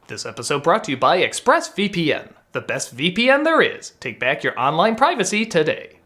This episode brought to you by ExpressVPN, the best VPN there is. Take back your online privacy today.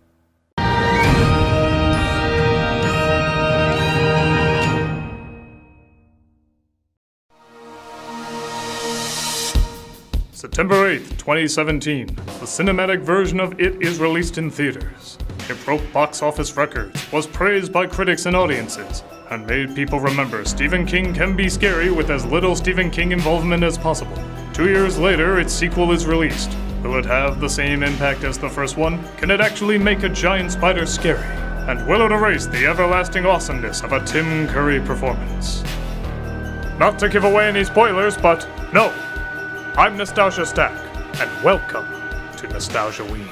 September 8th, 2017. The cinematic version of It is released in theaters. It broke box office records, was praised by critics and audiences, and made people remember Stephen King can be scary with as little Stephen King involvement as possible. 2 years later, its sequel is released. Will it have the same impact as the first one? Can it actually make a giant spider scary? And will it erase the everlasting awesomeness of a Tim Curry performance? Not to give away any spoilers, but no! I'm Nostalgia Stack, and welcome to Nostalgia Ween.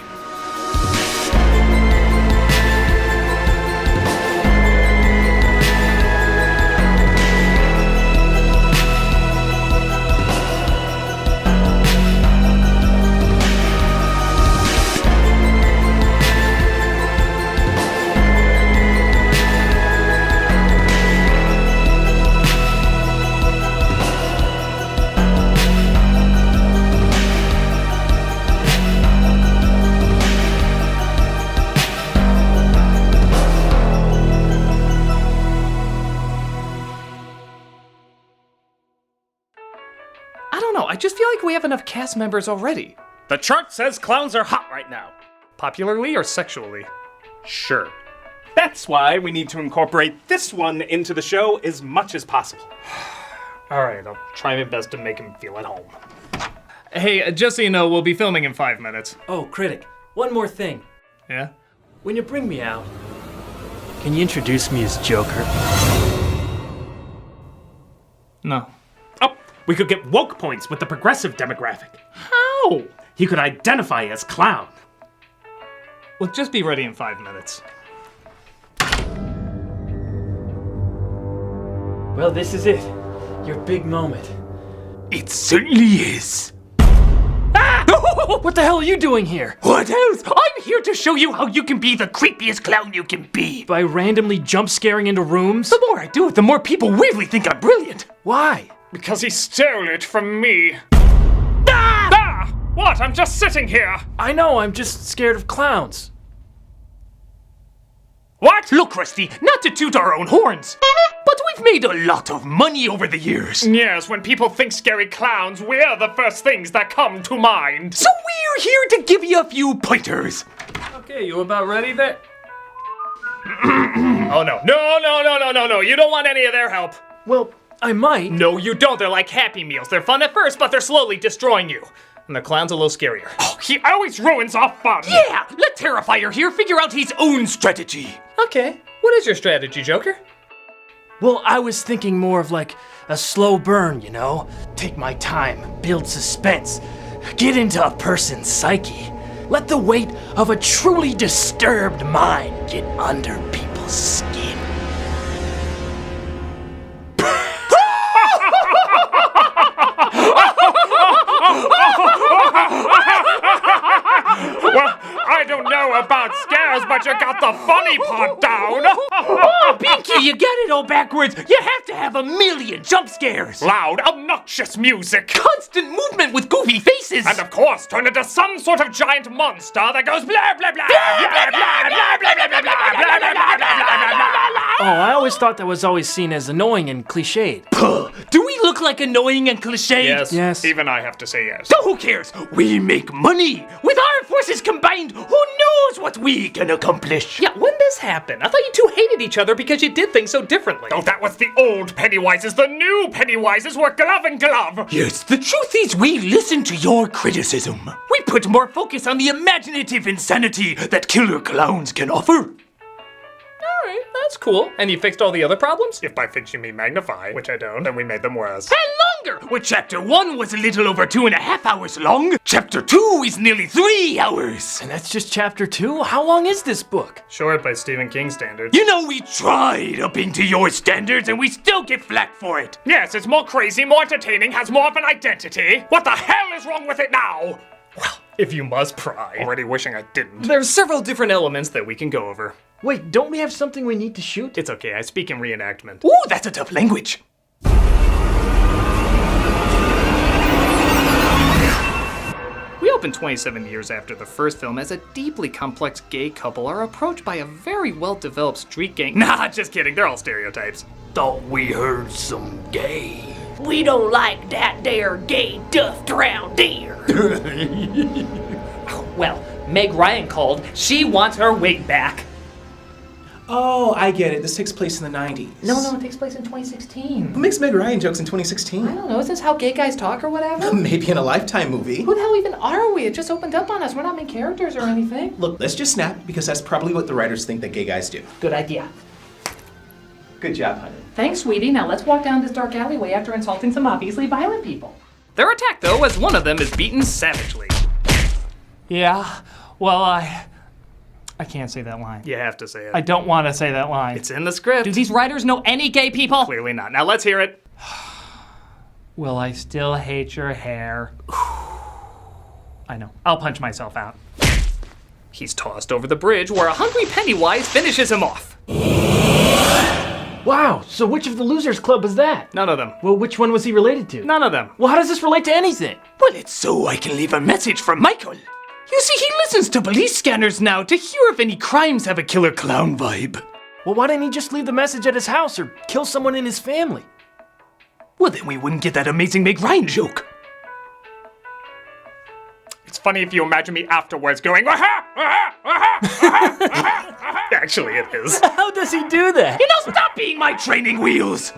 I just feel like we have enough cast members already. The chart says clowns are hot right now. Popularly or sexually? Sure. That's why we need to incorporate this one into the show as much as possible. Alright, I'll try my best to make him feel at home. Hey, just so you know, we'll be filming in 5 minutes. Oh, Critic, one more thing. Yeah? When you bring me out, can you introduce me as Joker? No. Oh, we could get woke points with the progressive demographic. How? He could identify as clown. Well, just be ready in 5 minutes. Well, this is it. Your big moment. It certainly is. Ah! What the hell are you doing here? What else? I'm here to show you how you can be the creepiest clown you can be. By randomly jump scaring into rooms? The more I do it, the more people weirdly think I'm brilliant. Why? Because he stole it from me. Ah! What? I'm just sitting here. I know, I'm just scared of clowns. What? Look, Rusty, not to toot our own horns, but we've made a lot of money over the years. Yes, when people think scary clowns, we're the first things that come to mind. So we're here to give you a few pointers. Okay, you about ready there? Oh no. No, you don't want any of their help. Well, I might. No, you don't. They're like Happy Meals. They're fun at first, but they're slowly destroying you. And the clown's a little scarier. Oh, he always ruins our fun. Yeah, let Terrifier here figure out his own strategy. Okay. What is your strategy, Joker? Well, I was thinking more of like a slow burn, you know? Take my time, build suspense, get into a person's psyche. Let the weight of a truly disturbed mind get under people's skin. Well, I don't know about scares, but you got the funny part down. Oh, Pinky, you got it all backwards. You have to have a million jump scares. Loud, obnoxious music. Constant movement with goofy faces. And of course, turn into some sort of giant monster that goes blah, blah, blah, blah, blah, blah, blah, blah, blah, blah, blah, blah, blah, blah, blah. Oh, I always thought that was always seen as annoying and cliched. Do we look like annoying and cliched? Yes. Even I have to say yes. So who cares? We make money. With our forces combined, who knows what we can accomplish? Yeah, when this happened? I thought you two hated each other because you did things so differently. Oh, that was the old Pennywises. The new Pennywises were glove and glove. Yes, the truth is we listen to your criticism. We put more focus on the imaginative insanity that killer clowns can offer. Alright, that's cool. And you fixed all the other problems? If by fix you mean magnify, which I don't, then we made them worse. And longer! Where chapter 1 was a little over 2.5 hours long, chapter 2 is nearly 3 hours. And that's just chapter 2? How long is this book? Short by Stephen King standards. You know, we tried upping to your standards and we still get flack for it. Yes, it's more crazy, more entertaining, has more of an identity. What the hell is wrong with it now? Well, if you must pry. Already wishing I didn't. There's several different elements that we can go over. Wait, don't we have something we need to shoot? It's okay, I speak in reenactment. Ooh, that's a tough language. open 27 years after the first film as a deeply complex gay couple are approached by a very well-developed street gang. Nah, just kidding, they're all stereotypes. Thought we heard some gay. We don't like that there gay duffed round there. Well, Meg Ryan called. She wants her wig back. Oh, I get it. This takes place in the 90s. No, it takes place in 2016. Who makes Meg Ryan jokes in I 2016? don't know, is this how gay guys talk or whatever? Maybe in a Lifetime movie. Who the hell even are we? It just opened up on us. We're not main characters or anything. Look, let's just snap because that's probably what the writers think that gay guys do. Good idea. Good job, honey. Thanks, sweetie. Now let's walk down this dark alleyway after insulting some obviously violent people. They're attacked, though, as one of them is beaten savagely. Yeah, well, I can't say that line. You have to say it. I don't want to say that line. It's in the script. Do these writers know any gay people? Clearly not. Now let's hear it. Will I still hate your hair? I know. I'll punch myself out. He's tossed over the bridge where a hungry Pennywise finishes him off. Wow, so which of the Losers Club was that? None of them. Well, which one was he related to? None of them. Well, how does this relate to anything? Well, it's so I can leave a message for Michael. You see, he listens to police scanners now to hear if any crimes have a killer clown vibe. Well, why didn't he just leave the message at his house or kill someone in his family? Well, then we wouldn't get that amazing Meg Ryan joke. It's funny if you imagine me afterwards going, aha, aha, aha, aha, aha, aha. Actually, it is. How does he do that? You know, stop being my training wheels.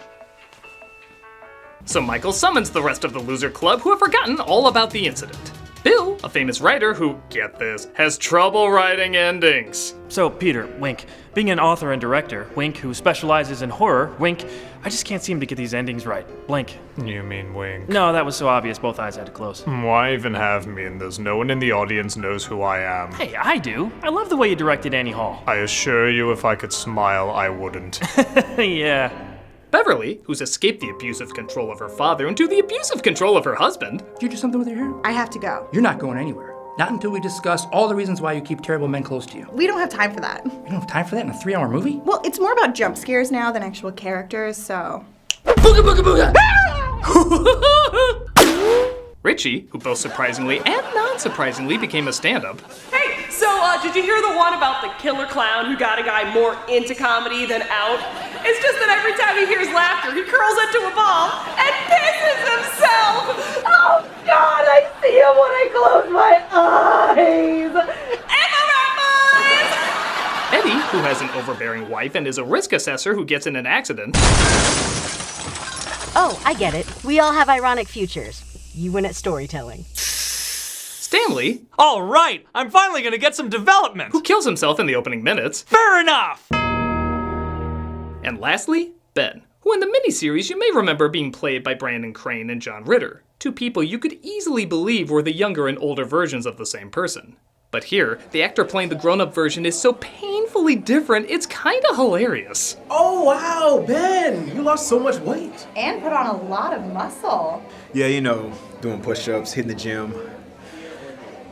So Michael summons the rest of the loser club who have forgotten all about the incident. Bill, a famous writer who, get this, has trouble writing endings. So, Peter, wink. Being an author and director, wink, who specializes in horror, wink, I just can't seem to get these endings right. Blink. You mean wink? No, that was so obvious, both eyes had to close. Why even have me in this? No one in the audience knows who I am. Hey, I do. I love the way you directed Annie Hall. I assure you, if I could smile, I wouldn't. Yeah. Beverly, who's escaped the abusive control of her father into the abusive control of her husband. Did you do something with your hair? I have to go. You're not going anywhere. Not until we discuss all the reasons why you keep terrible men close to you. We don't have time for that. You don't have time for that in a 3-hour movie? Well, it's more about jump scares now than actual characters, so... Booga booga booga! Richie, who both surprisingly and non-surprisingly became a stand-up. Hey, so did you hear the one about the killer clown who got a guy more into comedy than out? It's just that every time he hears laughter, he curls into a ball and pisses himself! Oh God, I see him when I close my eyes! Eddie, who has an overbearing wife and is a risk assessor who gets in an accident. Oh, I get it. We all have ironic futures. You win at storytelling. Stanley, All right, I'm finally gonna get some development. who kills himself in the opening minutes. Fair enough. And lastly, Ben, who in the miniseries you may remember being played by Brandon Crane and John Ritter, two people you could easily believe were the younger and older versions of the same person. But here, the actor playing the grown-up version is so painfully different, it's kinda hilarious. Oh, wow, Ben, you lost so much weight. And put on a lot of muscle. Yeah, you know, doing push-ups, hitting the gym.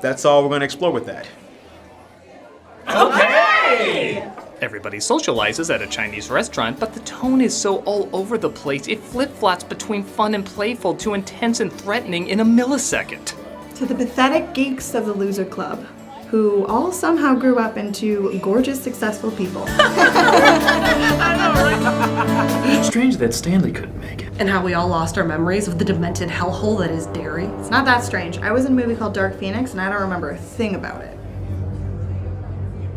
That's all we're gonna explore with that. Okay! Everybody socializes at a Chinese restaurant, but the tone is so all over the place, it flip-flops between fun and playful to intense and threatening in a millisecond. To the pathetic geeks of the Loser Club, who all somehow grew up into gorgeous, successful people. Strange that Stanley couldn't make it. And how we all lost our memories of the demented hellhole that is Derry. It's not that strange. I was in a movie called Dark Phoenix, and I don't remember a thing about it.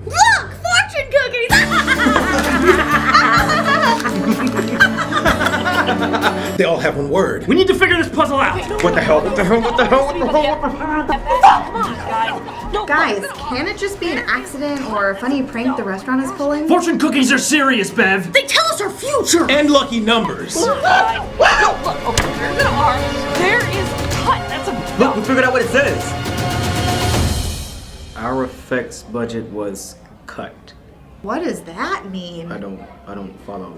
Look! Fortune cookies! They all have one word. We need to figure this puzzle out. What the hell? What the hell? What the hell? What the hell? Come on, guys. No, Guys, can it just be an accident or a funny prank the restaurant is pulling? Fortune cookies are serious, Bev. they tell us our future! And lucky numbers. Look, okay, there's an R. There is cut. That's a... Look, we figured out what it says. Our effects budget was cut. What does that mean? I don't follow.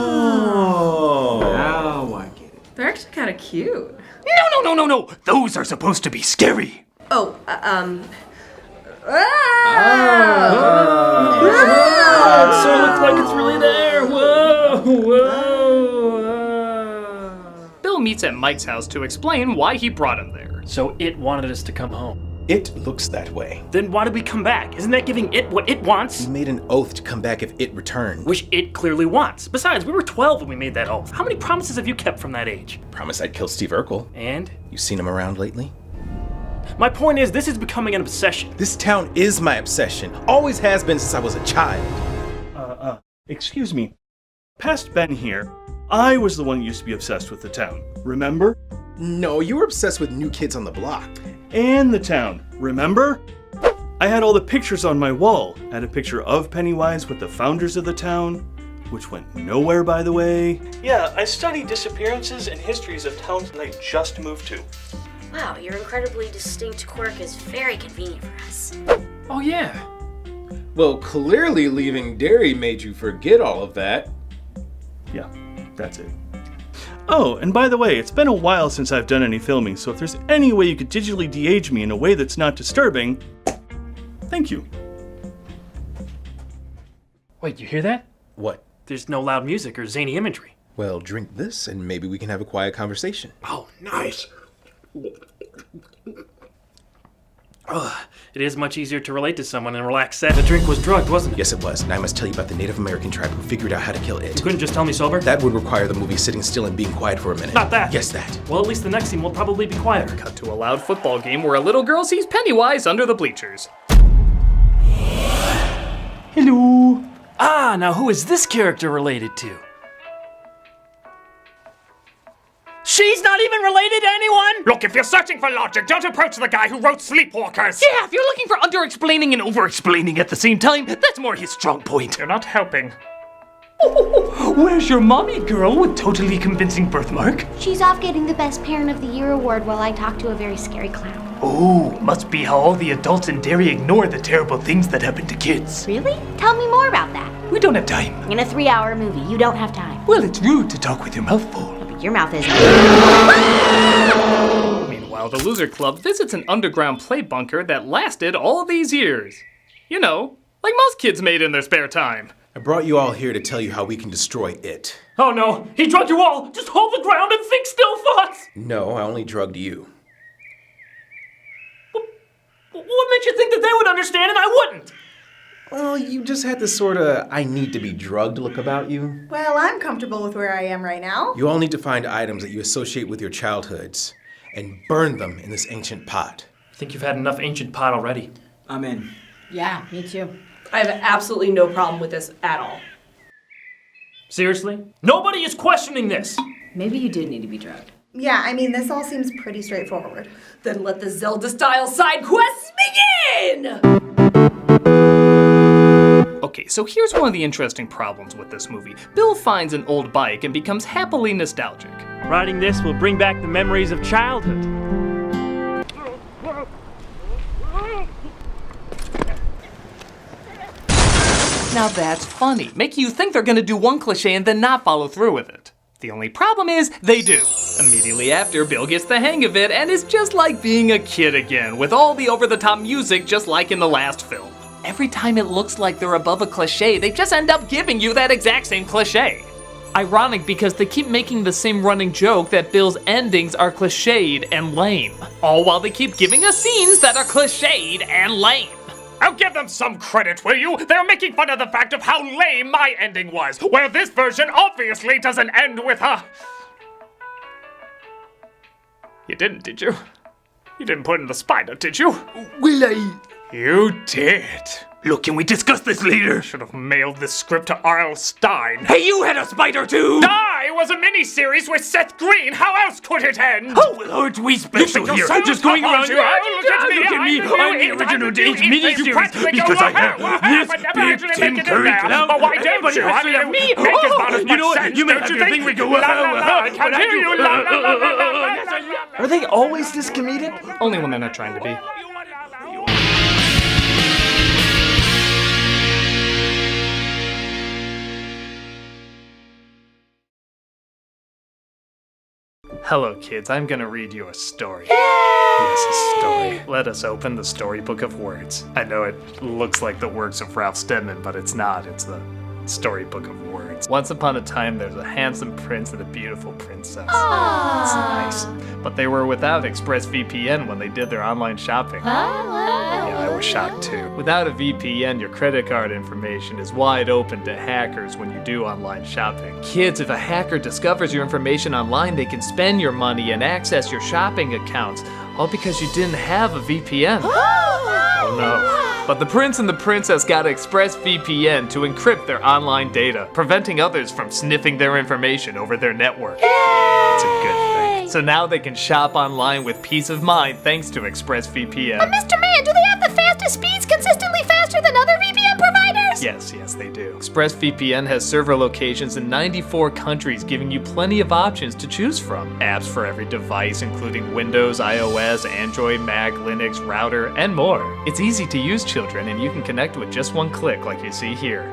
Oh. Now I get it. They're actually kind of cute. No. Those are supposed to be scary. Oh, So it looks like it's really there. Whoa, whoa. meets at Mike's house to explain why he brought him there. So it wanted us to come home. It looks that way. Then why did we come back? Isn't that giving it what it wants? We made an oath to come back if it returned. Which it clearly wants. Besides, we were 12 when we made that oath. How many promises have you kept from that age? Promise I'd kill Steve Urkel. And? You seen him around lately? My point is, this is becoming an obsession. This town is my obsession. Always has been since I was a child. Excuse me. Past Ben here, I was the one who used to be obsessed with the town. Remember? No, you were obsessed with New Kids on the Block. And the town. Remember? I had all the pictures on my wall. I had a picture of Pennywise with the founders of the town, which went nowhere, by the way. Yeah, I studied disappearances and histories of towns that I just moved to. Wow, your incredibly distinct quirk is very convenient for us. Oh yeah. Well, clearly leaving Derry made you forget all of that. Yeah, that's it. Oh, and by the way, it's been a while since I've done any filming, so if there's any way you could digitally de-age me in a way that's not disturbing, thank you. Wait, you hear that? What? There's no loud music or zany imagery. Well, drink this and maybe we can have a quiet conversation. Oh, nice. It is much easier to relate to someone and relax set. The drink was drugged, wasn't it? Yes, it was, and I must tell you about the Native American tribe who figured out how to kill it. You couldn't just tell me sober? That would require the movie sitting still and being quiet for a minute. Not that! Yes, that. Well, at least the next scene will probably be quieter. Cut to a loud football game where a little girl sees Pennywise under the bleachers. Hello! Ah, now who is this character related to? She's not even related to anyone? Look, if you're searching for logic, don't approach the guy who wrote Sleepwalkers. Yeah, if you're looking for under-explaining and over-explaining at the same time, that's more his strong point. You're not helping. Where's your mommy, girl, with totally convincing birthmark? She's off getting the Best Parent of the Year award while I talk to a very scary clown. Oh, must be how all the adults in Derry ignore the terrible things that happen to kids. Really? Tell me more about that. We don't have time. In a 3-hour movie, you don't have time. Well, it's rude to talk with your mouth full. But your mouth isn't. Meanwhile, the Loser Club visits an underground play bunker that lasted all these years. You know, like most kids made in their spare time. I brought you all here to tell you how we can destroy it. Oh no, he drugged you all! Just hold the ground and think still thoughts! No, I only drugged you. What made you think that they would understand and I wouldn't? Well, you just had this sort of I need to be drugged look about you. Well, I'm comfortable with where I am right now. You all need to find items that you associate with your childhoods and burn them in this ancient pot. I think you've had enough ancient pot already. I'm in. Yeah, me too. I have absolutely no problem with this at all. Seriously? Nobody is questioning this! Maybe you did need to be drugged. Yeah, I mean, this all seems pretty straightforward. Then let the Zelda-style side quests begin! Okay, so here's one of the interesting problems with this movie. Bill finds an old bike and becomes happily nostalgic. Riding this will bring back the memories of childhood. Now that's funny. Making you think they're gonna do one cliche and then not follow through with it. The only problem is, they do. Immediately after, Bill gets the hang of it and is just like being a kid again, with all the over-the-top music just like in the last film. Every time it looks like they're above a cliche, they just end up giving you that exact same cliche. Ironic because they keep making the same running joke that Bill's endings are cliched and lame. All while they keep giving us scenes that are cliched and lame. I'll give them some credit, will you? They're making fun of the fact of how lame my ending was, where this version obviously doesn't end with a... You didn't, did you? You didn't put in the spider, did you? Will I? You did. Look, can we discuss this later? Should have mailed this script to R.L. Stein. Hey, you had a spider too! Die was a miniseries with Seth Green. How else could it end? Oh, well, aren't we special here? Just going around here. Look at me. I'm the original Dave's miniseries because I have this big Tim Curry clown. But why don't you? Actually have me. You know what? You may have your thing. We go. I can't hear you. Are they always this comedic? Only when they're not trying to be. Hello, kids. I'm gonna read you a story. Yes, a story. Let us open the storybook of words. I know it looks like the works of Ralph Steadman, but it's not. It's the storybook of words. Prince. Once upon a time, there's a handsome prince and a beautiful princess. It's nice. But they were without ExpressVPN when they did their online shopping. Yeah, I was shocked too. Without a VPN, your credit card information is wide open to hackers when you do online shopping. Kids, if a hacker discovers your information online, they can spend your money and access your shopping accounts, all because you didn't have a VPN. Oh no. But the prince and the princess got ExpressVPN to encrypt their online data, preventing others from sniffing their information over their network. It's a good thing. So now they can shop online with peace of mind thanks to ExpressVPN. But Mr. Man, do they have the fastest speeds consistently faster than other VPN providers? Yes, they do. ExpressVPN has server locations in 94 countries, giving you plenty of options to choose from. Apps for every device, including Windows, iOS, Android, Mac, Linux, router, and more. It's easy to use, children, and you can connect with just one click like you see here.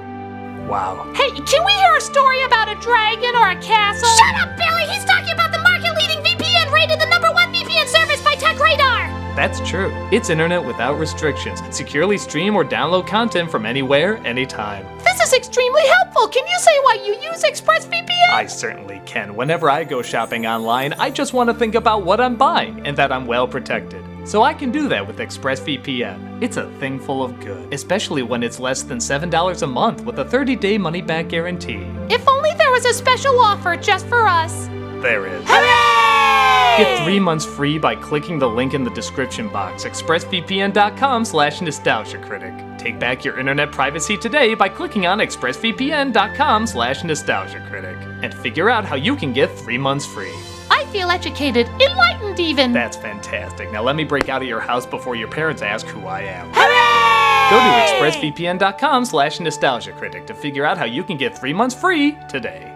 Wow. Hey, can we hear a story about a dragon or a castle? Shut up, Billy! He's talking about the market-leading VPN rated the #1 VPN service by TechRadar! That's true. It's internet without restrictions. Securely stream or download content from anywhere, anytime. This is extremely helpful. Can you say why you use ExpressVPN? I certainly can. Whenever I go shopping online, I just want to think about what I'm buying and that I'm well protected. So I can do that with ExpressVPN. It's a thing full of good, especially when it's less than $7 a month with a 30-day money-back guarantee. If only there was a special offer just for us. There is. Hooray! Get 3 months free by clicking the link in the description box, expressvpn.com/nostalgiacritic. Take back your internet privacy today by clicking on expressvpn.com/nostalgiacritic and figure out how you can get 3 months free. I feel educated, enlightened even. That's fantastic. Now let me break out of your house before your parents ask who I am. Hooray! Go to expressvpn.com/nostalgiacritic to figure out how you can get 3 months free today.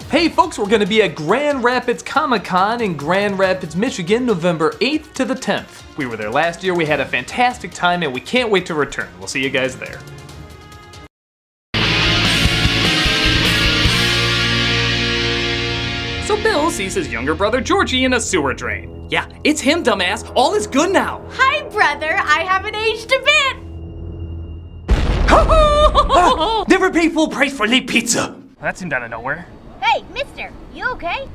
Hey folks, we're going to be at Grand Rapids Comic-Con in Grand Rapids, Michigan, November 8th to the 10th. We were there last year, we had a fantastic time, and we can't wait to return. We'll see you guys there. So Bill sees his younger brother Georgie in a sewer drain. Yeah, it's him, dumbass. All is good now. Hi, brother. I haven't aged a bit. Never pay full price for late pizza. That seemed out of nowhere. Hey, mister, you okay?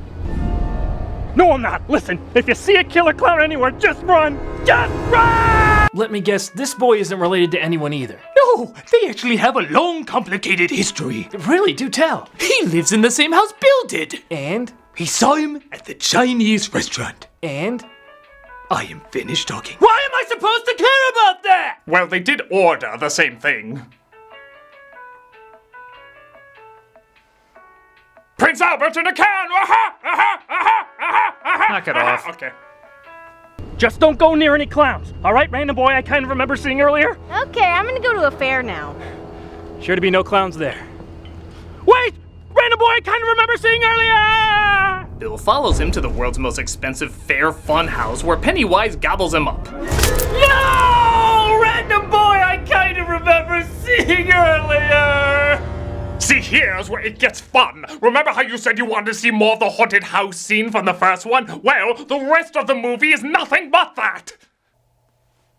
No, I'm not. Listen, if you see a killer clown anywhere, just run. Just run! Let me guess, this boy isn't related to anyone either. No, they actually have a long, complicated history. Really? Do tell. He lives in the same house Bill did. And? He saw him at the Chinese restaurant. And? I am finished talking. Why am I supposed to care about that? Well, they did order the same thing. Prince Albert in a can! Knock it off. Okay. Just don't go near any clowns, all right, random boy I kind of remember seeing earlier? Okay, I'm gonna go to a fair now. Sure to be no clowns there. Wait! Random boy I kind of remember seeing earlier! Bill follows him to the world's most expensive fair fun house where Pennywise gobbles him up. No! Random boy I kind of remember seeing earlier! See, here's where it gets fun. Remember how you said you wanted to see more of the haunted house scene from the first one? Well, the rest of the movie is nothing but that.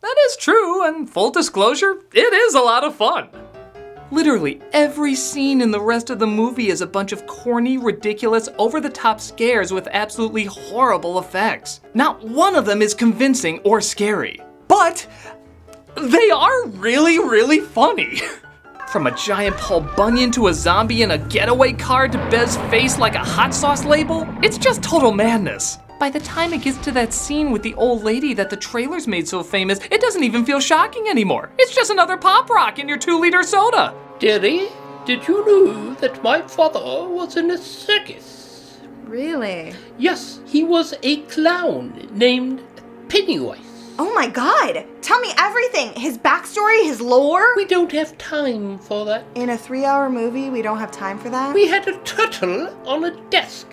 That is true, and full disclosure, it is a lot of fun. Literally every scene in the rest of the movie is a bunch of corny, ridiculous, over-the-top scares with absolutely horrible effects. Not one of them is convincing or scary, but they are really, really funny. From a giant Paul Bunyan to a zombie in a getaway car to Bez's face like a hot sauce label, it's just total madness. By the time it gets to that scene with the old lady that the trailers made so famous, it doesn't even feel shocking anymore. It's just another pop rock in your 2-liter soda. Dearie, did you know that my father was in a circus? Really? Yes, he was a clown named Pennywise. Oh my god! Tell me everything! His backstory, his lore? We don't have time for that. In a 3-hour movie, we don't have time for that? We had a turtle on a desk.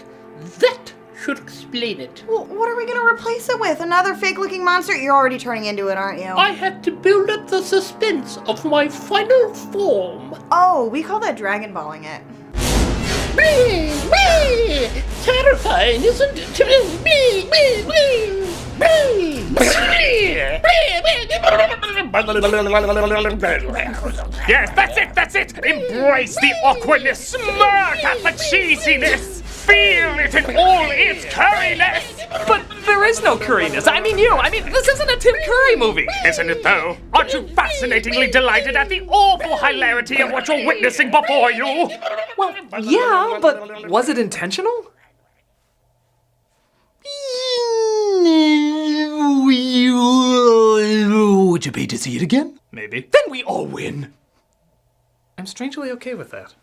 That should explain it. Well, what are we gonna replace it with? Another fake-looking monster? You're already turning into it, aren't you? I had to build up the suspense of my final form. Oh, we call that Dragon Balling it. Terrifying, isn't it? Yes, that's it! Embrace the awkwardness, smirk at the cheesiness! Feel it in all its curriness! But there is no curriness. I mean, this isn't a Tim Curry movie. Isn't it though? Aren't you fascinatingly delighted at the awful hilarity of what you're witnessing before you? Well, yeah, but was it intentional? Would you pay to see it again? Maybe. Then we all win. I'm strangely okay with that.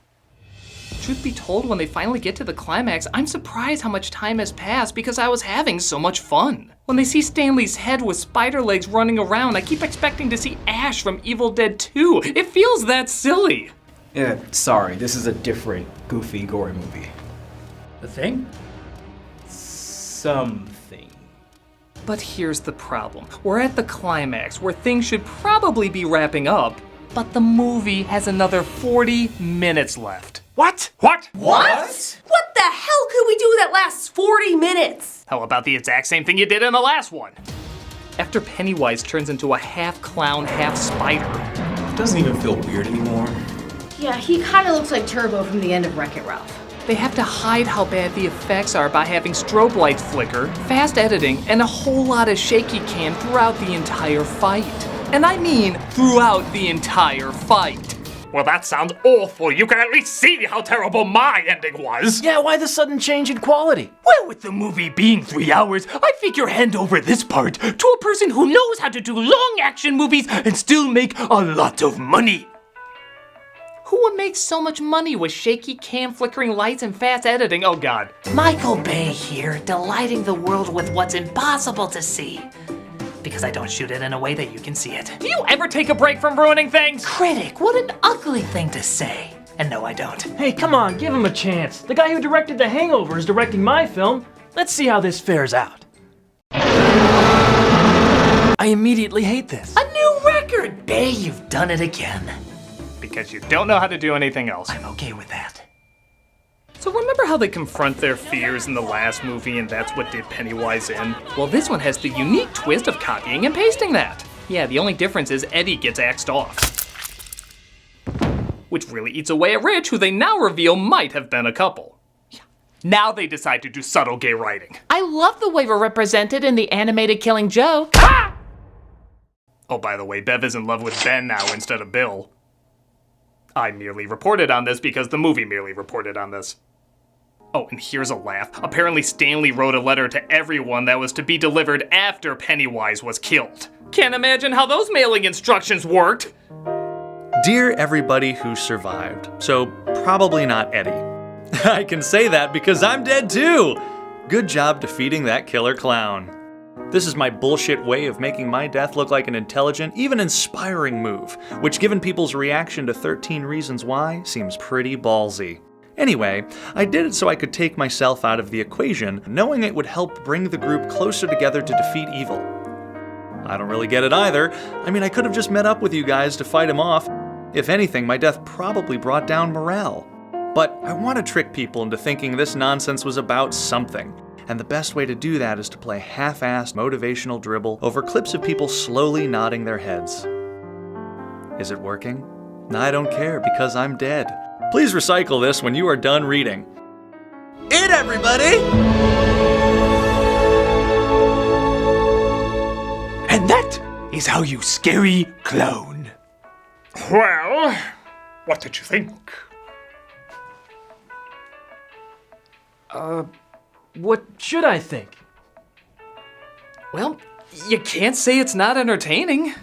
Truth be told, when they finally get to the climax, I'm surprised how much time has passed because I was having so much fun. When they see Stanley's head with spider legs running around, I keep expecting to see Ash from Evil Dead 2. It feels that silly. Yeah, sorry, this is a different, goofy, gory movie. The Thing? Something. But here's the problem. We're at the climax where things should probably be wrapping up, but the movie has another 40 minutes left. What? What the hell could we do that lasts 40 minutes? How about the exact same thing you did in the last one? After Pennywise turns into a half clown, half spider. It doesn't even feel weird anymore. Yeah, he kind of looks like Turbo from the end of Wreck-It Ralph. They have to hide how bad the effects are by having strobe lights flicker, fast editing, and a whole lot of shaky cam throughout the entire fight. And I mean throughout the entire fight. Well, that sounds awful. You can at least see how terrible my ending was. Yeah, why the sudden change in quality? Well, with the movie being 3 hours, I figure hand over this part to a person who knows how to do long action movies and still make a lot of money. Who would make so much money with shaky cam, flickering lights, and fast editing? Oh God. Michael Bay here, delighting the world with what's impossible to see. Because I don't shoot it in a way that you can see it. Do you ever take a break from ruining things? Critic, what an ugly thing to say. And no, I don't. Hey, come on, give him a chance. The guy who directed The Hangover is directing my film. Let's see how this fares out. I immediately hate this. A new record! Bay, you've done it again. Because you don't know how to do anything else. I'm okay with that. So remember how they confront their fears in the last movie and that's what did Pennywise in? Well, this one has the unique twist of copying and pasting that. Yeah, the only difference is Eddie gets axed off. Which really eats away at Rich, who they now reveal might have been a couple. Now they decide to do subtle gay writing. I love the way we're represented in the animated Killing Joke. Ah! Oh, by the way, Bev is in love with Ben now instead of Bill. I merely reported on this because the movie merely reported on this. Oh, and here's a laugh. Apparently Stanley wrote a letter to everyone that was to be delivered after Pennywise was killed. Can't imagine how those mailing instructions worked. Dear everybody who survived, so probably not Eddie. I can say that because I'm dead too! Good job defeating that killer clown. This is my bullshit way of making my death look like an intelligent, even inspiring move, which given people's reaction to 13 Reasons Why, seems pretty ballsy. Anyway, I did it so I could take myself out of the equation, knowing it would help bring the group closer together to defeat evil. I don't really get it either. I mean, I could have just met up with you guys to fight him off. If anything, my death probably brought down morale. But I want to trick people into thinking this nonsense was about something. And the best way to do that is to play half-assed motivational dribble over clips of people slowly nodding their heads. Is it working? I don't care because I'm dead. Please recycle this when you are done reading. It, everybody! And that is how you scary clone. Well, what did you think? What should I think? Well, you can't say it's not entertaining.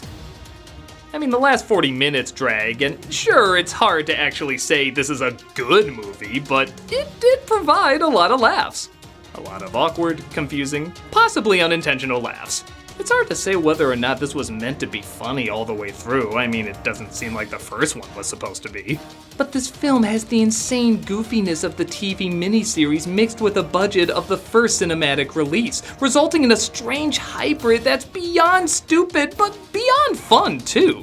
I mean, the last 40 minutes drag, and sure, it's hard to actually say this is a good movie, but it did provide a lot of laughs. A lot of awkward, confusing, possibly unintentional laughs. It's hard to say whether or not this was meant to be funny all the way through. I mean, it doesn't seem like the first one was supposed to be. But this film has the insane goofiness of the TV miniseries mixed with a budget of the first cinematic release, resulting in a strange hybrid that's beyond stupid, but beyond fun too.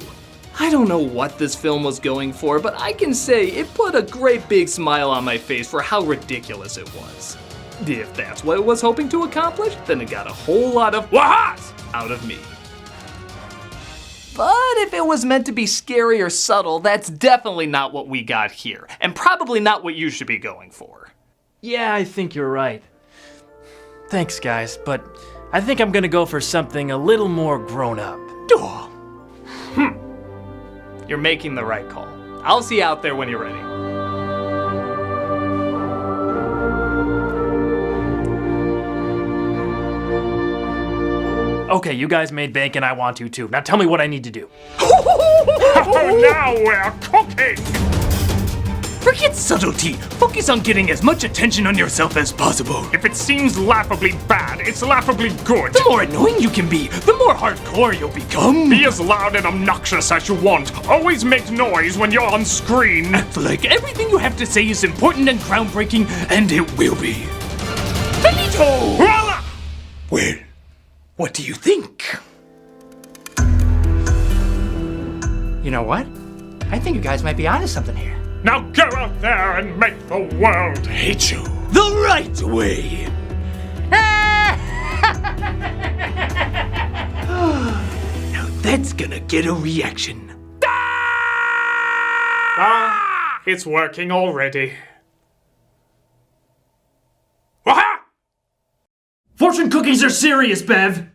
I don't know what this film was going for, but I can say it put a great big smile on my face for how ridiculous it was. If that's what it was hoping to accomplish, then it got a whole lot of wahas out of me. But if it was meant to be scary or subtle, that's definitely not what we got here, and probably not what you should be going for. Yeah, I think you're right. Thanks, guys, but I think I'm gonna go for something a little more grown up. You're making the right call. I'll see you out there when you're ready. Okay, you guys made bank and I want to too. Now tell me what I need to do. Now we're cooking! Forget subtlety. Focus on getting as much attention on yourself as possible. If it seems laughably bad, it's laughably good. The more annoying you can be, the more hardcore you'll become. Be as loud and obnoxious as you want. Always make noise when you're on screen. Act like everything you have to say is important and groundbreaking, and it will be. Finito! Voila! Well, what do you think? You know what? I think you guys might be onto something here. Now go out there and make the world hate you. The right way! Now that's gonna get a reaction. It's working already. Fortune cookies are serious, Bev!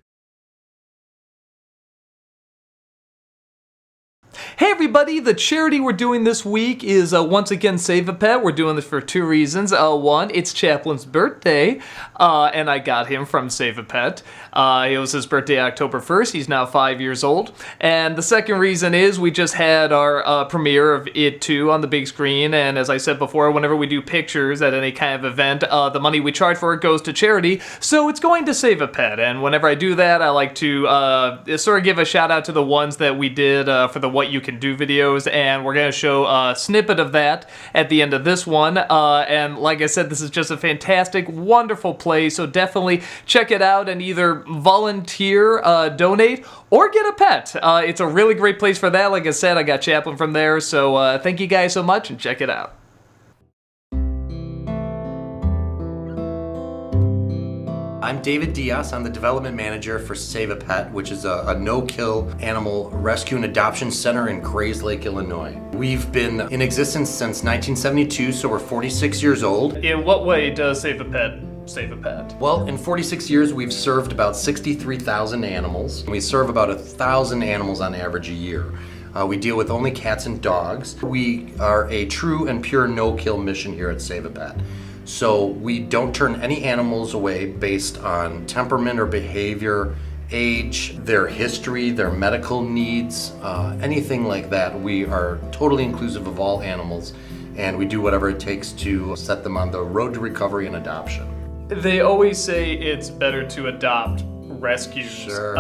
Hey everybody, the charity we're doing this week is once again Save a Pet. We're doing this for two reasons. One, it's Chaplin's birthday, and I got him from Save a Pet. It was his birthday October 1st. He's now 5 years old. And the second reason is we just had our premiere of It 2 on the big screen, and as I said before, whenever we do pictures at any kind of event, the money we charge for it goes to charity, so it's going to Save a Pet. And whenever I do that, I like to sort of give a shout out to the ones that we did for the What You Can Do videos, and we're going to show a snippet of that at the end of this one. And like I said, this is just a fantastic, wonderful play, so definitely check it out and either volunteer, donate, or get a pet. It's a really great place for that. Like I said, I got Chaplin from there, so thank you guys so much, and check it out. I'm David Diaz. I'm the development manager for Save a Pet, which is a no-kill animal rescue and adoption center in Grays Lake, Illinois. We've been in existence since 1972, so we're 46 years old. In what way does Save a Pet save a pet? Well, in 46 years, we've served about 63,000 animals. We serve about 1,000 animals on average a year. We deal with only cats and dogs. We are a true and pure no-kill mission here at Save a Pet. So we don't turn any animals away based on temperament or behavior, age, their history, their medical needs, anything like that. We are totally inclusive of all animals, and we do whatever it takes to set them on the road to recovery and adoption. They always say it's better to adopt rescues. Sure.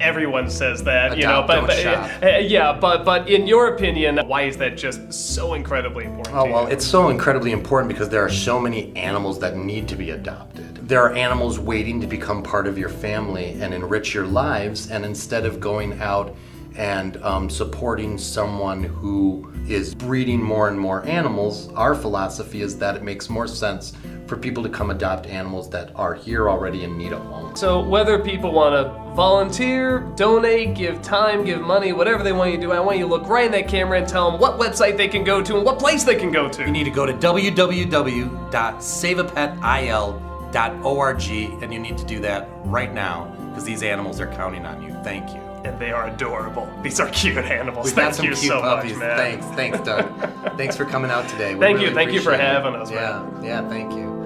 Everyone says that, you Adopt, know, don't shop. Yeah, but in your opinion, why is that just so incredibly important? Oh, well, it's so incredibly important because there are so many animals that need to be adopted. There are animals waiting to become part of your family and enrich your lives, and instead of going out and supporting someone who is breeding more and more animals, our philosophy is that it makes more sense for people to come adopt animals that are here already and need a home. So whether people want to volunteer, donate, give time, give money, whatever they want you to do, I want you to look right in that camera and tell them what website they can go to and what place they can go to. You need to go to www.saveapetil.org, and you need to do that right now because these animals are counting on you. Thank you. And they are adorable. These are cute animals. We've got Thank some you cute so puppies. much, man. Thanks, Doug. Thanks for coming out today. We Thank really you for appreciate it. having us, man. Yeah, thank you.